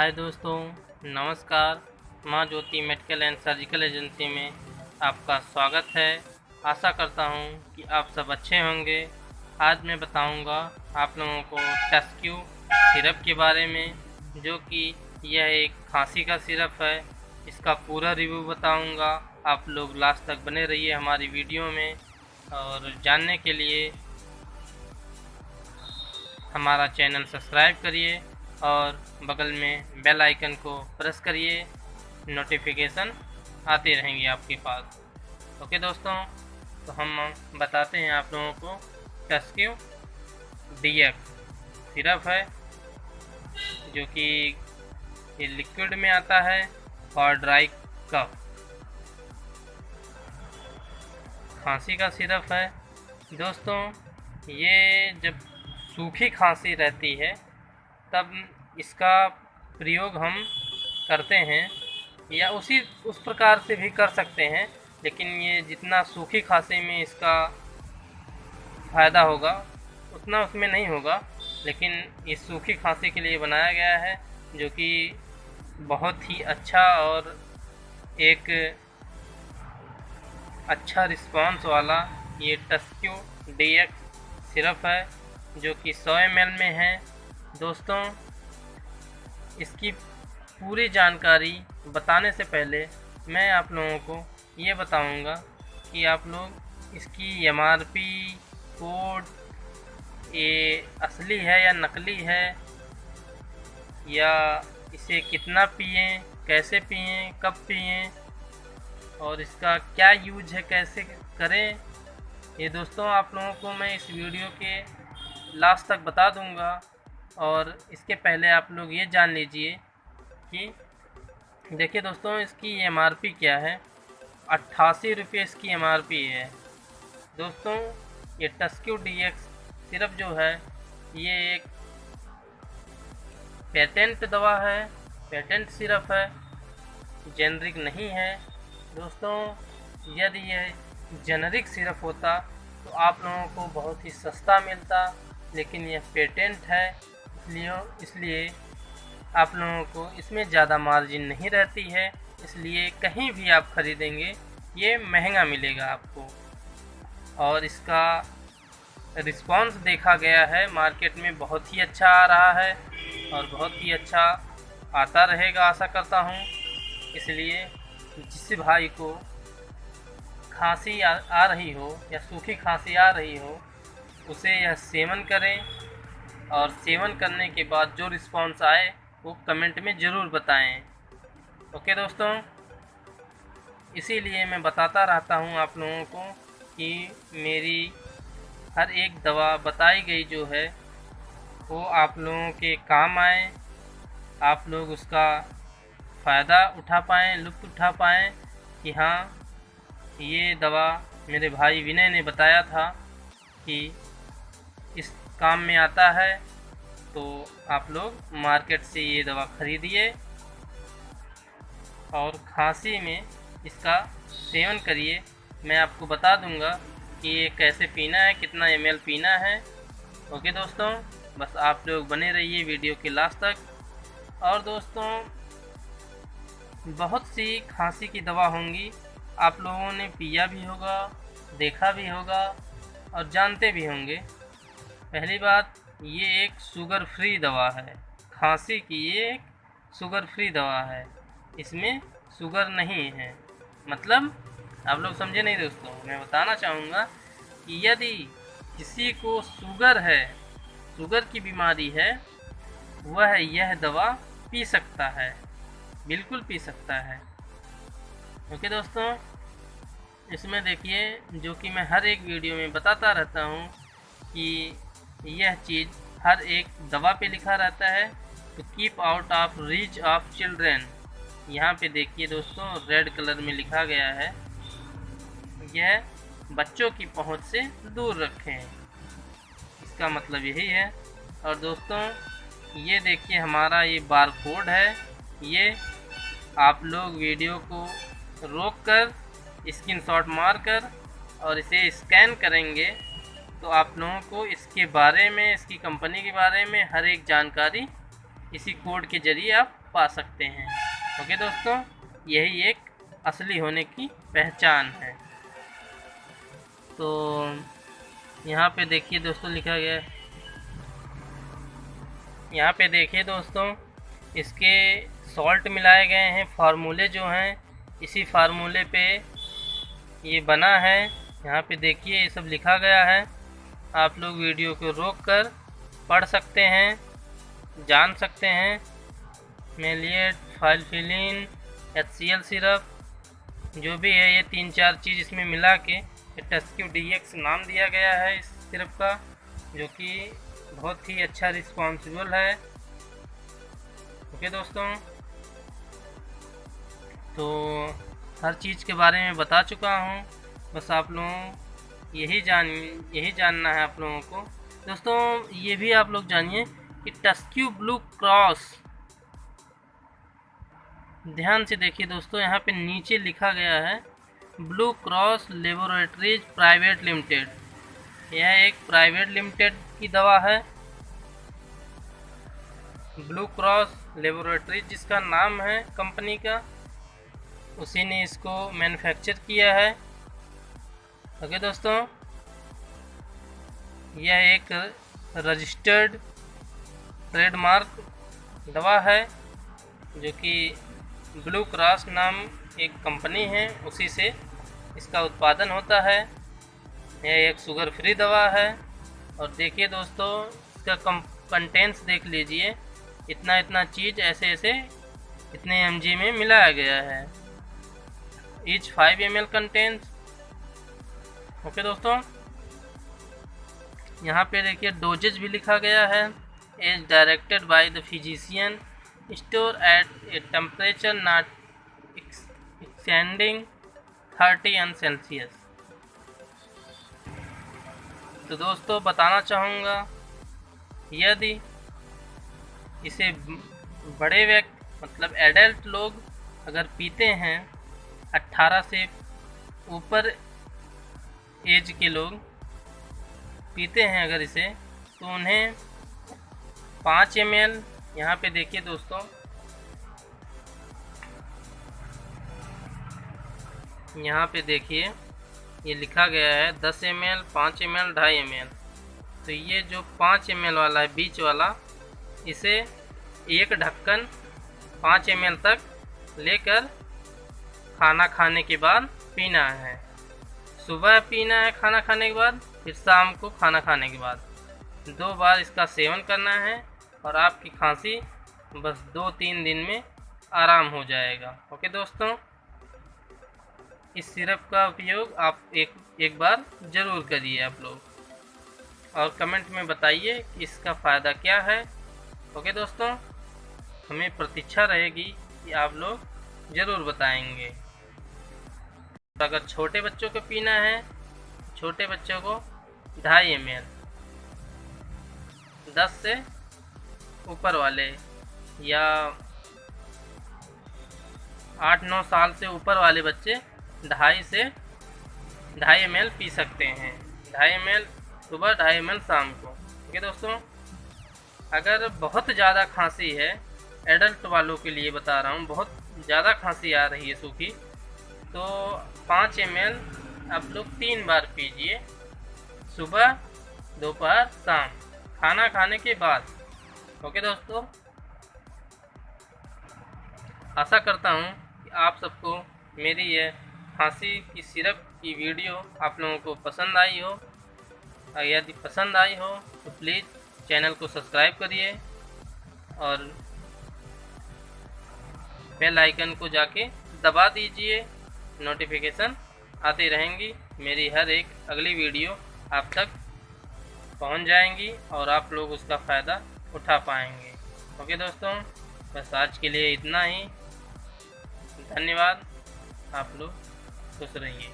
हाय दोस्तों, नमस्कार। माँ ज्योति मेडिकल एंड सर्जिकल एजेंसी में आपका स्वागत है। आशा करता हूँ कि आप सब अच्छे होंगे। आज मैं बताऊँगा आप लोगों को टेस्क्यू सिरप के बारे में, जो कि यह एक खांसी का सिरप है। इसका पूरा रिव्यू बताऊँगा। आप लोग लास्ट तक बने रहिए हमारी वीडियो में, और जानने के लिए हमारा चैनल सब्सक्राइब करिए और बगल में बेल आइकन को प्रेस करिए। नोटिफिकेशन आते रहेंगे आपके पास। ओके दोस्तों, तो हम बताते हैं आप लोगों को। टेस्क्यू डीएक्स सिरप है, जो कि ये लिक्विड में आता है और ड्राई कफ खांसी का सिरप है। दोस्तों, ये जब सूखी खांसी रहती है तब इसका प्रयोग हम करते हैं, या उस प्रकार से भी कर सकते हैं, लेकिन ये जितना सूखी खांसी में इसका फ़ायदा होगा उतना उसमें नहीं होगा। लेकिन इस सूखी खांसी के लिए बनाया गया है, जो कि बहुत ही अच्छा और एक अच्छा रिस्पांस वाला ये टेस्क्यू डीएक्स सिरप है, जो कि 100 ml में है। दोस्तों, इसकी पूरी जानकारी बताने से पहले मैं आप लोगों को ये बताऊंगा कि आप लोग इसकी MRP कोड, ये असली है या नकली है, या इसे कितना पिएं, कैसे पिएं, कब पिएं, और इसका क्या यूज है, कैसे करें, ये दोस्तों आप लोगों को मैं इस वीडियो के लास्ट तक बता दूंगा। और इसके पहले आप लोग ये जान लीजिए कि देखिए दोस्तों, इसकी MRP क्या है। 88 रुपये इसकी MRP है। दोस्तों, ये टेस्क्यू डीएक्स सिरप जो है, ये एक पेटेंट दवा है, पेटेंट सिरप है, जेनरिक नहीं है। दोस्तों, यदि यह जेनरिक सिरप होता तो आप लोगों को बहुत ही सस्ता मिलता, लेकिन यह पेटेंट है, इसलिए आप लोगों को इसमें ज़्यादा मार्जिन नहीं रहती है। इसलिए कहीं भी आप ख़रीदेंगे ये महंगा मिलेगा आपको। और इसका रिस्पांस देखा गया है मार्केट में, बहुत ही अच्छा आ रहा है और बहुत ही अच्छा आता रहेगा, आशा करता हूँ। इसलिए जिस भाई को खांसी आ रही हो या सूखी खांसी आ रही हो, उसे यह सेवन करें, और सेवन करने के बाद जो रिस्पांस आए वो कमेंट में ज़रूर बताएं। ओके दोस्तों, इसीलिए मैं बताता रहता हूँ आप लोगों को कि मेरी हर एक दवा बताई गई जो है वो आप लोगों के काम आए, आप लोग उसका फ़ायदा उठा पाएँ, लुत्फ़ उठा पाएँ कि हाँ, ये दवा मेरे भाई विनय ने बताया था कि इस काम में आता है, तो आप लोग मार्केट से ये दवा ख़रीदिए और खांसी में इसका सेवन करिए। मैं आपको बता दूंगा कि ये कैसे पीना है, कितना ml पीना है। ओके दोस्तों, बस आप लोग बने रहिए वीडियो के लास्ट तक। और दोस्तों, बहुत सी खांसी की दवा होंगी, आप लोगों ने पिया भी होगा, देखा भी होगा और जानते भी होंगे। पहली बात, ये एक शुगर फ्री दवा है। खांसी की ये एक शुगर फ्री दवा है, इसमें शुगर नहीं है। मतलब आप लोग समझे नहीं दोस्तों। मैं बताना चाहूँगा कि यदि किसी को शुगर है, शुगर की बीमारी है, वह यह दवा पी सकता है, बिल्कुल पी सकता है। ओके दोस्तों, इसमें देखिए, जो कि मैं हर एक वीडियो में बताता रहता हूँ कि यह चीज़ हर एक दवा पे लिखा रहता है, तो keep out of reach of children. यहाँ पे देखिए दोस्तों, रेड कलर में लिखा गया है, यह बच्चों की पहुँच से दूर रखें, इसका मतलब यही है। और दोस्तों, ये देखिए हमारा ये बार कोड है, ये आप लोग वीडियो को रोक कर स्क्रीनशॉट मारकर और इसे स्कैन करेंगे तो आप लोगों को इसके बारे में, इसकी कंपनी के बारे में हर एक जानकारी इसी कोड के ज़रिए आप पा सकते हैं। ओके दोस्तों, यही एक असली होने की पहचान है। तो यहाँ पे देखिए दोस्तों लिखा गया है, यहाँ पे देखिए दोस्तों इसके सॉल्ट मिलाए गए हैं, फार्मूले जो हैं इसी फार्मूले पे ये बना है। यहाँ पे देखिए ये सब लिखा गया है, आप लोग वीडियो को रोक कर पढ़ सकते हैं, जान सकते हैं। मेलिएट, फाइलफिलिन, HCl सिरप जो भी है, ये 3-4 चीज़ इसमें मिला के टेस्क्यू DX नाम दिया गया है इस सिरप का, जो कि बहुत ही अच्छा रिस्पॉन्सिबल है। ओके दोस्तों, तो हर चीज़ के बारे में बता चुका हूँ, बस आप लोगों यही जानना है आप लोगों को। दोस्तों ये भी आप लोग जानिए कि टस्क्यू ब्लू क्रॉस, ध्यान से देखिए दोस्तों, यहाँ पे नीचे लिखा गया है blue cross laboratories private limited. यह एक प्राइवेट लिमिटेड की दवा है। ब्लू क्रॉस लेबोरेटरीज जिसका नाम है कंपनी का, उसी ने इसको मैन्युफैक्चर किया है। ओके दोस्तों, यह एक रजिस्टर्ड ट्रेडमार्क दवा है, जो कि ब्लू क्रॉस नाम एक कंपनी है, उसी से इसका उत्पादन होता है। यह एक शुगर फ्री दवा है। और देखिए दोस्तों इसका कंटेंट्स देख लीजिए, इतना चीज़ ऐसे इतने mg में मिलाया गया है। Each 5 ml contents. ओके दोस्तों, यहाँ पे देखिए डोजेज भी लिखा गया है। As directed by the physician, store at a temperature not extending 30 Celsius. तो दोस्तों बताना चाहूँगा, यदि इसे बड़े व्यक्ति मतलब एडल्ट लोग अगर पीते हैं, 18 से ऊपर एज के लोग पीते हैं अगर इसे, तो उन्हें 5 ml, यहाँ पे देखिए दोस्तों, यहाँ पे देखिए ये लिखा गया है 10 ml, 5 ml, 2.5 ml। तो ये जो 5 ml वाला है बीच वाला, इसे एक ढक्कन 5 ml तक लेकर खाना खाने के बाद पीना है। सुबह पीना है खाना खाने के बाद, फिर शाम को खाना खाने के बाद 2 बार इसका सेवन करना है, और आपकी खांसी बस 2-3 दिन में आराम हो जाएगा। ओके दोस्तों, इस सिरप का उपयोग आप एक बार ज़रूर करिए आप लोग, और कमेंट में बताइए कि इसका फ़ायदा क्या है। ओके दोस्तों, हमें प्रतीक्षा रहेगी कि आप लोग ज़रूर बताएंगे। अगर छोटे बच्चों को पीना है, छोटे बच्चों को 2.5 ml, 10 से ऊपर वाले या 8-9 साल से ऊपर वाले बच्चे 2.5 से 2.5 ml पी सकते हैं। 2.5 ml सुबह, 2.5 ml शाम को। ठीक है दोस्तों, अगर बहुत ज़्यादा खांसी है, एडल्ट वालों के लिए बता रहा हूँ, बहुत ज़्यादा खांसी आ रही है सूखी, तो 5 ml आप लोग 3 बार पीजिए, सुबह, दोपहर, शाम, खाना खाने के बाद। ओके दोस्तों, आशा करता हूँ कि आप सबको मेरी यह खांसी की सिरप की वीडियो आप लोगों को पसंद आई हो। और यदि पसंद आई हो तो प्लीज़ चैनल को सब्सक्राइब करिए और बेल आइकन को जाके दबा दीजिए, नोटिफिकेशन आती रहेंगी। मेरी हर एक अगली वीडियो आप तक पहुंच जाएंगी और आप लोग उसका फ़ायदा उठा पाएंगे। ओके दोस्तों, बस आज के लिए इतना ही। धन्यवाद, आप लोग खुश रहिए।